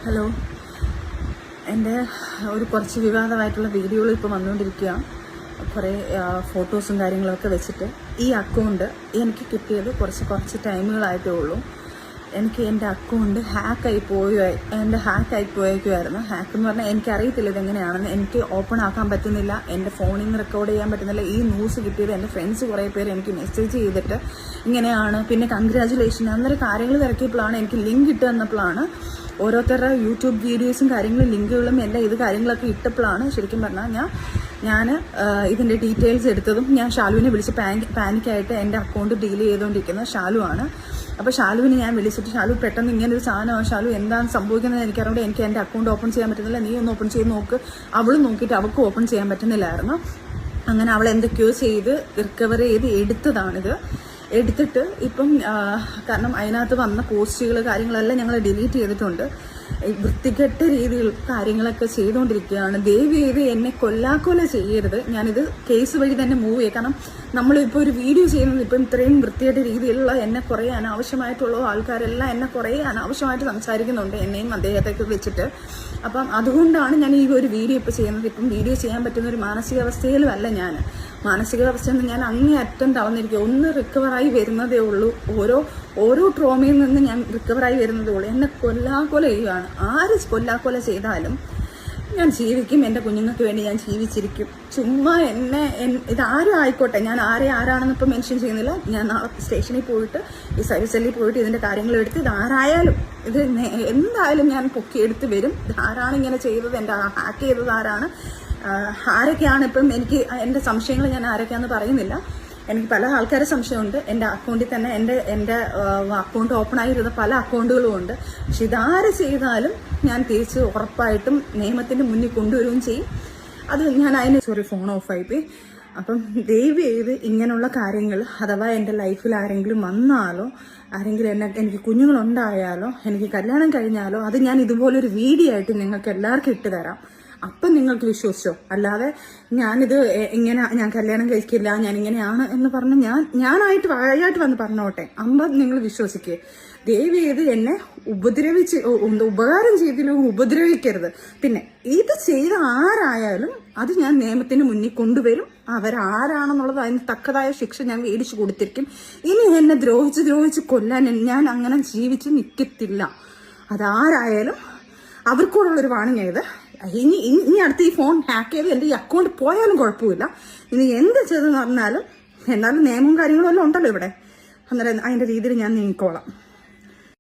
Hello, എൻ്റെ ഒരു കുറച്ച് വിവാദമായിട്ടുള്ള വീഡിയോകൾ ഇപ്പോൾ വന്നുകൊണ്ടിരിക്കുകയാണ്. കുറേ ഫോട്ടോസും കാര്യങ്ങളൊക്കെ വെച്ചിട്ട് ഈ അക്കൗണ്ട് എനിക്ക് കിട്ടിയത് കുറച്ച് ടൈമുകളായിട്ടേ ഉള്ളൂ. എനിക്ക് എൻ്റെ അക്കൗണ്ട് ഹാക്കായി പോയേക്കുമായിരുന്നു. ഹാക്ക് എന്ന് പറഞ്ഞാൽ എനിക്കറിയത്തില്ല ഇതെങ്ങനെയാണെന്ന്. എനിക്ക് ഓപ്പൺ ആക്കാൻ പറ്റുന്നില്ല, എൻ്റെ ഫോണിൽ നിന്ന് റെക്കോർഡ് ചെയ്യാൻ പറ്റുന്നില്ല. ഈ ന്യൂസ് കിട്ടിയത് എൻ്റെ ഫ്രണ്ട്സ് കുറേ പേര് എനിക്ക് മെസ്സേജ് ചെയ്തിട്ട് ഇങ്ങനെയാണ്, പിന്നെ കൺഗ്രാജുലേഷൻ അന്നേരം കാര്യങ്ങൾ തിരക്കിയപ്പോഴാണ് എനിക്ക് ലിങ്ക് ഇട്ട് തന്നപ്പോഴാണ് ഓരോരുത്തരുടെ യൂട്യൂബ് വീഡിയോസും കാര്യങ്ങളും ലിങ്കുകളും എല്ലാം ഇത് കാര്യങ്ങളൊക്കെ ഇട്ടപ്പോഴാണ് ശരിക്കും പറഞ്ഞാൽ ഞാൻ ഇതിൻ്റെ ഡീറ്റെയിൽസ് എടുത്തതും. ഞാൻ ഷാലുവിനെ വിളിച്ച് പാനിക്കായിട്ട് എൻ്റെ അക്കൗണ്ട് ഡീൽ ചെയ്തുകൊണ്ടിരിക്കുന്നത് ഷാലുവാണ്. അപ്പോൾ ഷാലുവിനെ ഞാൻ വിളിച്ചിട്ട്, ഷാലു പെട്ടെന്ന് ഇങ്ങനൊരു സാധനമാണ്, ഷാലു എന്താണ് സംഭവിക്കുന്നത് എനിക്കറിയാം, എനിക്ക് എൻ്റെ അക്കൗണ്ട് ഓപ്പൺ ചെയ്യാൻ പറ്റുന്നില്ല, നീ ഒന്ന് ഓപ്പൺ ചെയ്ത് നോക്ക്. അവൾ നോക്കിയിട്ട് അവൾക്ക് ഓപ്പൺ ചെയ്യാൻ പറ്റുന്നില്ലായിരുന്നു. അങ്ങനെ അവൾ എന്തൊക്കെയോ ചെയ്ത് റിക്കവർ ചെയ്ത് എടുത്തിട്ട് ഇപ്പം കാരണം അതിനകത്ത് വന്ന പോസ്റ്റുകൾ കാര്യങ്ങളെല്ലാം ഞങ്ങൾ ഡിലീറ്റ് ചെയ്തിട്ടുണ്ട്. വൃത്തികെട്ട രീതിയിൽ കാര്യങ്ങളൊക്കെ ചെയ്തുകൊണ്ടിരിക്കുകയാണ്. ദയവ് ചെയ്ത് എന്നെ കൊല്ലാക്കൊല ചെയ്യരുത്. ഞാനിത് കേസ് വഴി തന്നെ മൂവ് ചെയ്യും. കാരണം നമ്മളിപ്പോൾ ഒരു വീഡിയോ ചെയ്യുന്നത് ഇപ്പം ഇത്രയും വൃത്തിയായിട്ട് രീതിയിലുള്ള എന്നെ കുറേ അനാവശ്യമായിട്ടുള്ള ആൾക്കാരെല്ലാം എന്നെ കുറേ അനാവശ്യമായിട്ട് സംസാരിക്കുന്നുണ്ട്, എന്നെയും അദ്ദേഹത്തെയൊക്കെ വെച്ചിട്ട്. അപ്പം അതുകൊണ്ടാണ് ഞാൻ ഈ ഒരു വീഡിയോ ഇപ്പോൾ ചെയ്യുന്നത്. ഇപ്പം വീഡിയോ ചെയ്യാൻ പറ്റുന്ന ഒരു മാനസികാവസ്ഥയിലും അല്ല ഞാൻ. മാനസികാവസ്ഥയിൽ നിന്ന് ഞാൻ അങ്ങേയറ്റം തളർന്നിരിക്കുക. ഒന്ന് റിക്കവറായി വരുന്നതേ ഉള്ളൂ. ഓരോ ട്രോമയിൽ നിന്ന് ഞാൻ റിക്കവറായി വരുന്നതേ ഉള്ളൂ. എന്നെ കൊല്ലാക്കൊല ചെയ്യുകയാണ്. ആര് കൊല്ലാക്കൊല ചെയ്താലും ഞാൻ ജീവിക്കും. എൻ്റെ കുഞ്ഞുങ്ങൾക്ക് വേണ്ടി ഞാൻ ജീവിച്ചിരിക്കും. ചുമ്മാ ഇതാരും ആയിക്കോട്ടെ, ഞാൻ ആരാണെന്ന് ഇപ്പം മെൻഷൻ ചെയ്യുന്നില്ല. ഞാൻ നാളെ സ്റ്റേഷനിൽ പോയിട്ട് ഈ സർവീസ് സെല്ലിൽ പോയിട്ട് ഇതിൻ്റെ കാര്യങ്ങൾ എടുത്ത് ഇതാരായാലും ഇത് എന്തായാലും ഞാൻ പൊക്കിയെടുത്ത് വരും. ഇതാരാണ് ഇങ്ങനെ ചെയ്തത്, എൻ്റെ ഹാക്ക് ചെയ്തത് ആരൊക്കെയാണ്. ഇപ്പം എനിക്ക് എൻ്റെ സംശയങ്ങൾ ഞാൻ ആരൊക്കെയാണെന്ന് പറയുന്നില്ല. എനിക്ക് പല ആൾക്കാരെ സംശയമുണ്ട്. എൻ്റെ അക്കൗണ്ടിൽ തന്നെ എൻ്റെ അക്കൗണ്ട് ഓപ്പൺ ആയിരുന്ന പല അക്കൗണ്ടുകളും ഉണ്ട്. പക്ഷെ ഇതാര് ചെയ്താലും ഞാൻ തിരിച്ച് ഉറപ്പായിട്ടും നിയമത്തിൻ്റെ മുന്നിൽ കൊണ്ടുവരികയും ചെയ്യും. അത് ഞാൻ ഫോൺ ഓഫായിപ്പോയി. അപ്പം ദയവ് ചെയ്ത് ഇങ്ങനെയുള്ള കാര്യങ്ങൾ, അഥവാ എൻ്റെ ലൈഫിൽ ആരെങ്കിലും വന്നാലോ, ആരെങ്കിലും എനിക്ക് കുഞ്ഞുങ്ങളുണ്ടായാലോ, എനിക്ക് കല്യാണം കഴിഞ്ഞാലോ, അത് ഞാൻ ഇതുപോലൊരു വീഡിയോ ആയിട്ട് നിങ്ങൾക്ക് എല്ലാവർക്കും ഇട്ട് തരാം. അപ്പം നിങ്ങൾക്ക് വിശ്വസിച്ചോ. അല്ലാതെ ഞാൻ കല്യാണം കഴിക്കില്ല, ഞാൻ ഇങ്ങനെയാണ് എന്ന് പറഞ്ഞ് ഞാനായിട്ട് വായായിട്ട് വന്ന് പറഞ്ഞോട്ടെ, നിങ്ങൾ വിശ്വസിക്കേ. ദയവ് ചെയ്ത് എന്നെ ഉപകാരം ചെയ്തില്ലോ ഉപദ്രവിക്കരുത്. പിന്നെ ഇത് ചെയ്ത ആരായാലും അത് ഞാൻ നിയമത്തിന് മുന്നിൽ കൊണ്ടുവരും. അവരാരാണെന്നുള്ളത് അതിന് തക്കതായ ശിക്ഷ ഞാൻ മേടിച്ചു കൊടുത്തിരിക്കും. ഇനി എന്നെ ദ്രോഹിച്ച് കൊല്ലാൻ ഞാൻ അങ്ങനെ ജീവിച്ച് നിൽക്കത്തില്ല. അതാരായാലും അവർക്കൂടുള്ളൊരു വാണിംഗ് ഇത്. ഇനി അടുത്ത് ഈ ഫോൺ ഹാക്ക് ചെയ്ത് എൻ്റെ ഈ അക്കൗണ്ട് പോയാലും കുഴപ്പമില്ല. ഇനി എന്ത് ചെയ്തെന്ന് പറഞ്ഞാലും എന്നാലും നിയമവും കാര്യങ്ങളും എല്ലാം ഉണ്ടല്ലോ ഇവിടെ. അന്നേരം അതിൻ്റെ രീതിയിൽ ഞാൻ നീങ്ങിക്കോളാം.